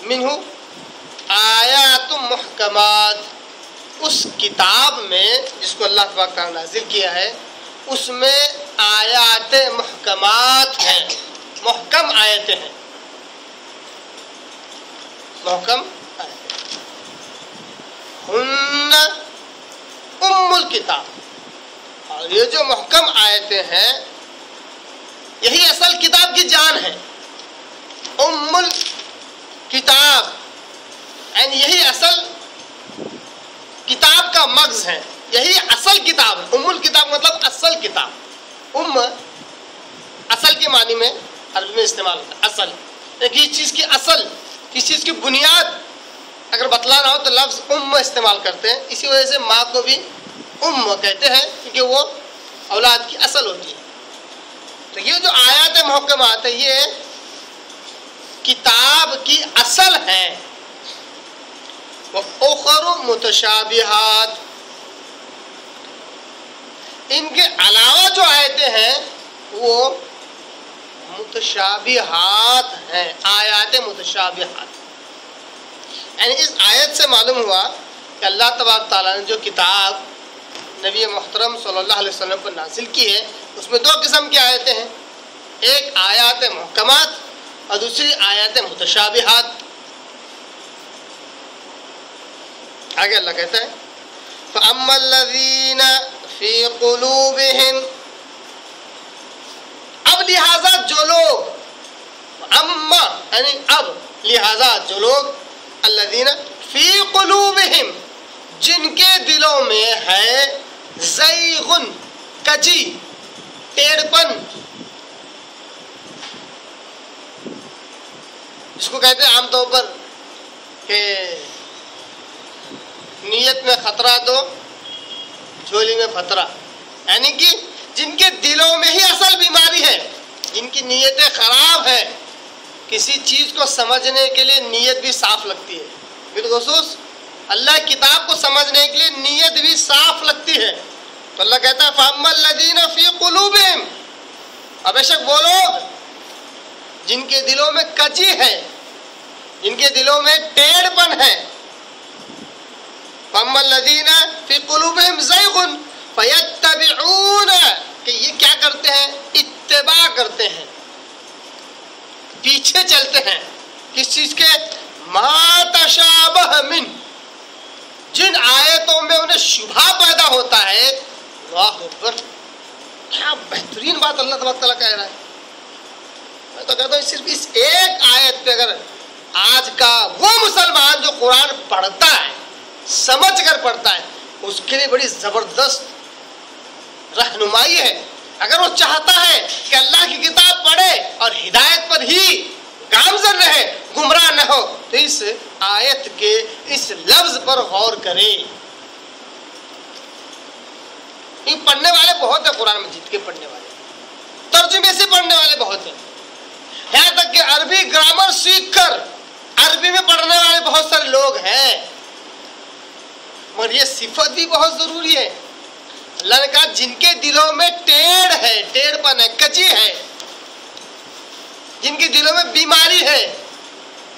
منہ آیات محکمات، اس کتاب میں جس کو اللہ تبارک تعالیٰ نے نازل کیا ہے اس میں آیات محکمات ہیں، محکم آیتیں ہیں، محکم آیتیں، ہن ام الکتاب، اور یہ جو محکم آیتیں ہیں یہی اصل کتاب کی جان ہے، ام الکتاب یعنی یہی اصل کتاب کا مغز ہے، یہی اصل کتاب ہے۔ ام الکتاب مطلب اصل کتاب، ام اصل کے معنی میں عربی میں استعمال ہوتا ہے، اصل، کسی چیز کی اصل، کسی چیز کی بنیاد اگر بتلانا ہو تو لفظ ام استعمال کرتے ہیں، اسی وجہ سے ماں کو بھی ام کہتے ہیں کیونکہ وہ اولاد کی اصل ہوتی ہے۔ تو یہ جو آیات محکمات ہیں یہ کتاب کی اصل ہیں، وَأُخَرُ مُتَشَابِهَاتٌ، ان کے علاوہ جو آیتیں ہیں وہ متشابہات ہیں، آیات متشابہات، یعنی اس آیت سے معلوم ہوا کہ اللہ تبارک تعالیٰ نے جو کتاب نبی محترم صلی اللہ علیہ وسلم پر نازل کی ہے اس میں دو قسم کی آیتیں ہیں، ایک آیات محکمات اور دوسری آیات متشابہات۔ آگے اللہ کہتا ہے فَأَمَّا الَّذِينَ فِي قُلُوبِهِمْ، اب لہذا جو لوگ، اما یعنی اب لہذا جو لوگ، الَّذِينَ فِي قُلُوبِهِمْ جن کے دلوں میں ہے زیغن، کجی، ٹیڑھ پن، جس کو کہتے ہیں عام طور پر کہ نیت میں خطرہ تو جھولی میں پھترا، یعنی کہ جن کے دلوں میں ہی اصل بیماری ہے، جن کی نیتیں خراب ہیں، کسی چیز کو سمجھنے کے لیے نیت بھی صاف لگتی ہے، بالخصوص اللہ کتاب کو سمجھنے کے لیے نیت بھی صاف لگتی ہے، تو اللہ کہتا ہے فَأَمَّا الَّذِينَ فِي قُلُوبِهِمْ، اب بے شک وہ لوگ جن کے دلوں میں کجی ہے، جن کے دلوں میں ٹیڑھ پن ہے، فَأَمَّا الَّذِينَ فِي قُلُوبِهِمْ زَيْغٌ فَيَتَّبِعُونَ، کہ یہ کیا کرتے ہیں؟ اتباع کرتے ہیں، پیچھے چلتے ہیں، کس چیز کے؟ مَا تَشَابَهَ مِنْ، جن آیتوں میں انہیں شبہ پیدا ہوتا ہے۔ اللہ اکبر، کیا بہترین بات اللہ تبارک تعالیٰ کہہ رہا ہے۔ میں تو کہتا ہوں صرف اس ایک آیت پہ اگر آج کا وہ مسلمان جو قرآن پڑھتا ہے، سمجھ کر پڑھتا ہے، اس کے لیے بڑی زبردست رہنمائی ہے۔ اگر وہ چاہتا ہے کہ اللہ کی کتاب پڑھے اور ہدایت پر ہی گامزن رہے، گمراہ نہ ہو، تو اس آیت کے اس لفظ پر غور کرے۔ یہ پڑھنے والے بہت ہیں، قرآن مجید کے پڑھنے والے، ترجمے سے پڑھنے والے بہت ہیں، یہاں تک کہ عربی گرامر سیکھ کر عربی میں پڑھنے والے بہت سارے لوگ ہیں، مگر یہ صفت بھی بہت ضروری ہے۔ اللہ نے کہا جن کے دلوں میں ٹیڑھ ہے، ٹیڑھ پن ہے، کجی ہے، جن کے دلوں میں بیماری ہے،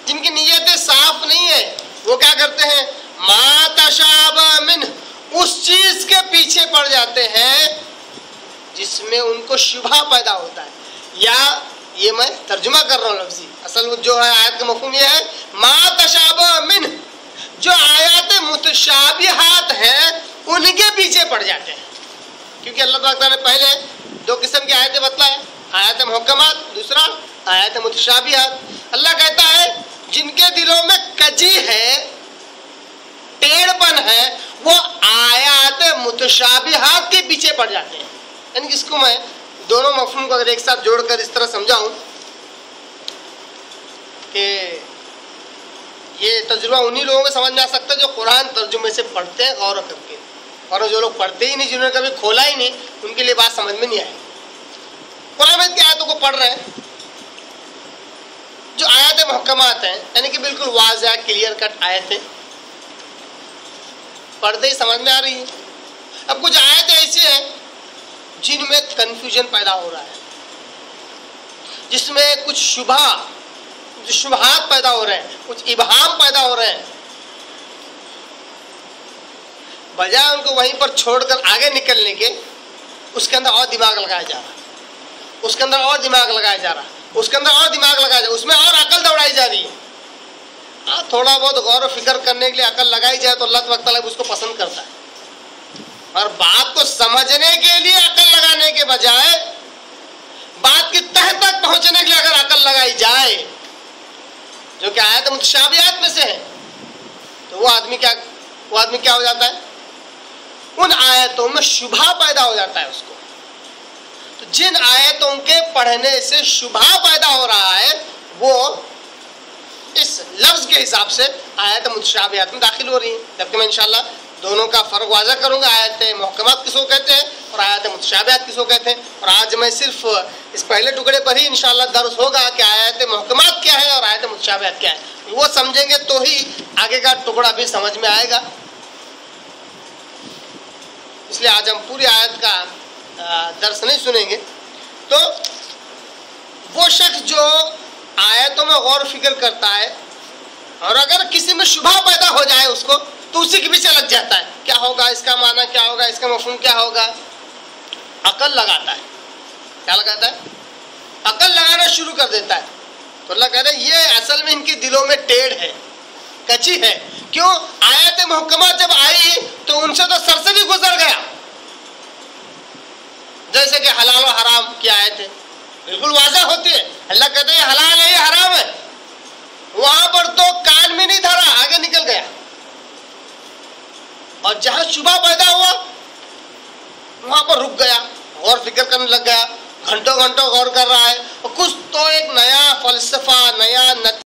جن کی نیتیں صاف نہیں ہے، وہ کیا کرتے ہیں؟ ما تشابہ منہ، اس چیز کے پیچھے پڑ جاتے ہیں جس میں ان کو شبہ پیدا ہوتا ہے، یا یہ میں ترجمہ کر رہا ہوں لفظی، اصل جو ہے آیت کا مفہوم یہ ہے ما تشابہ منہ، جو آیات متشابہات ہیں ان کے پیچھے پڑ جاتے ہیں، کیونکہ اللہ تعالیٰ نے پہلے دو قسم کی آیتیں بتلائے، آیات محکمات، دوسرا آیات متشابہات۔ اللہ کہتا ہے جن کے دلوں میں کجی ہے، ٹیڑھ پن ہے، وہ آیات متشابہات کے پیچھے پڑ جاتے ہیں۔ یعنی اس کو میں دونوں مفہوم کو اگر ایک ساتھ جوڑ کر اس طرح سمجھاؤں کہ یہ تجربہ انہی لوگوں کو سمجھ میں آ سکتا ہے جو قرآن ترجمے سے پڑھتے ہیں غور کر کے، اور جو لوگ پڑھتے ہی نہیں، جنہوں نے کبھی کھولا ہی نہیں، ان کے لیے بات سمجھ میں نہیں آئے۔ قرآن کی آیتوں کو پڑھ رہے ہیں، جو آیات محکمات ہیں، یعنی کہ بالکل واضح کلیئر کٹ آیتیں پڑھتے ہی سمجھ میں آ رہی ہیں۔ اب کچھ آیتیں ایسی ہیں جن میں کنفیوژن پیدا ہو رہا ہے، جس میں کچھ شبہ، جو شبہات پیدا ہو رہے ہیں، کچھ ابہام پیدا ہو رہے ہیں، بجائے ان کو وہیں پر چھوڑ کر آگے نکلنے کے، اس کے اندر اور دماغ لگایا جا رہا، اس کے اندر اور دماغ لگایا جا رہا، اس کے اندر اور دماغ لگایا جا رہا، اس میں اور عقل دوڑائی جا رہی ہے۔ ہاں، تھوڑا بہت غور و فکر کرنے کے لیے عقل لگائی جائے تو اللہ تبارک تعالیٰ اس کو پسند کرتا ہے، اور بات کو سمجھنے کے لیے عقل لگانے کے بجائے بات کی تہ تک پہنچنے کے لیے اگر عقل لگائی جائے، جو کہ آیات متشابہات میں سے ہے، تو وہ آدمی کیا ہو جاتا ہے؟ ان آیتوں میں شبہ پیدا ہو جاتا ہے اس کو۔ تو جن آیتوں کے پڑھنے سے شبہ پیدا ہو رہا ہے وہ اس لفظ کے حساب سے آیات متشابہات میں داخل ہو رہی ہیں، جبکہ میں انشاءاللہ دونوں کا فرق واضح کروں گا، آیات محکمات کس کو کہتے ہیں اور آیات متشابہات کس کو کہتے ہیں۔ اور آج میں صرف اس پہلے ٹکڑے پر ہی انشاءاللہ درس ہوگا کہ آیات محکمات کیا ہے اور آیات متشابہات کیا ہے، وہ سمجھیں گے تو ہی آگے کا ٹکڑا بھی سمجھ میں آئے گا۔ اس لیے آج ہم پوری آیت کا درس نہیں سنیں گے۔ تو وہ شخص جو آیتوں میں غور و فکر کرتا ہے اور اگر کسی میں شبہ پیدا ہو جائے اس کو، تو اسی کے پیچھے لگ جاتا ہے، کیا ہوگا اس کا معنی، کیا ہوگا اس کا مفہوم، کیا ہوگا، عقل لگاتا ہے۔ کیا لگاتا ہے؟ عقل لگانا شروع کر دیتا ہے۔ تو اللہ کہتا ہے یہ اصل میں ان کے دلوں میں ٹیڑھ ہے، کچی ہے۔ کیوں؟ آیات محکمات جب آئی تو ان سے تو سرسری گزر گیا، جیسے کہ حلال و حرام کی آیت ہے، بالکل واضح ہوتی ہے، اللہ کہتا ہے یہ حلال ہے یہ حرام ہے، وہاں پر تو کان میں نہیں دھرا، آگے نکل گیا۔ اور جہاں شبہ پیدا ہوا وہاں پر رک گیا، غور فکر کرنے لگ گیا، گھنٹوں گھنٹوں غور کر رہا ہے، اور کچھ تو ایک نیا فلسفہ، نیا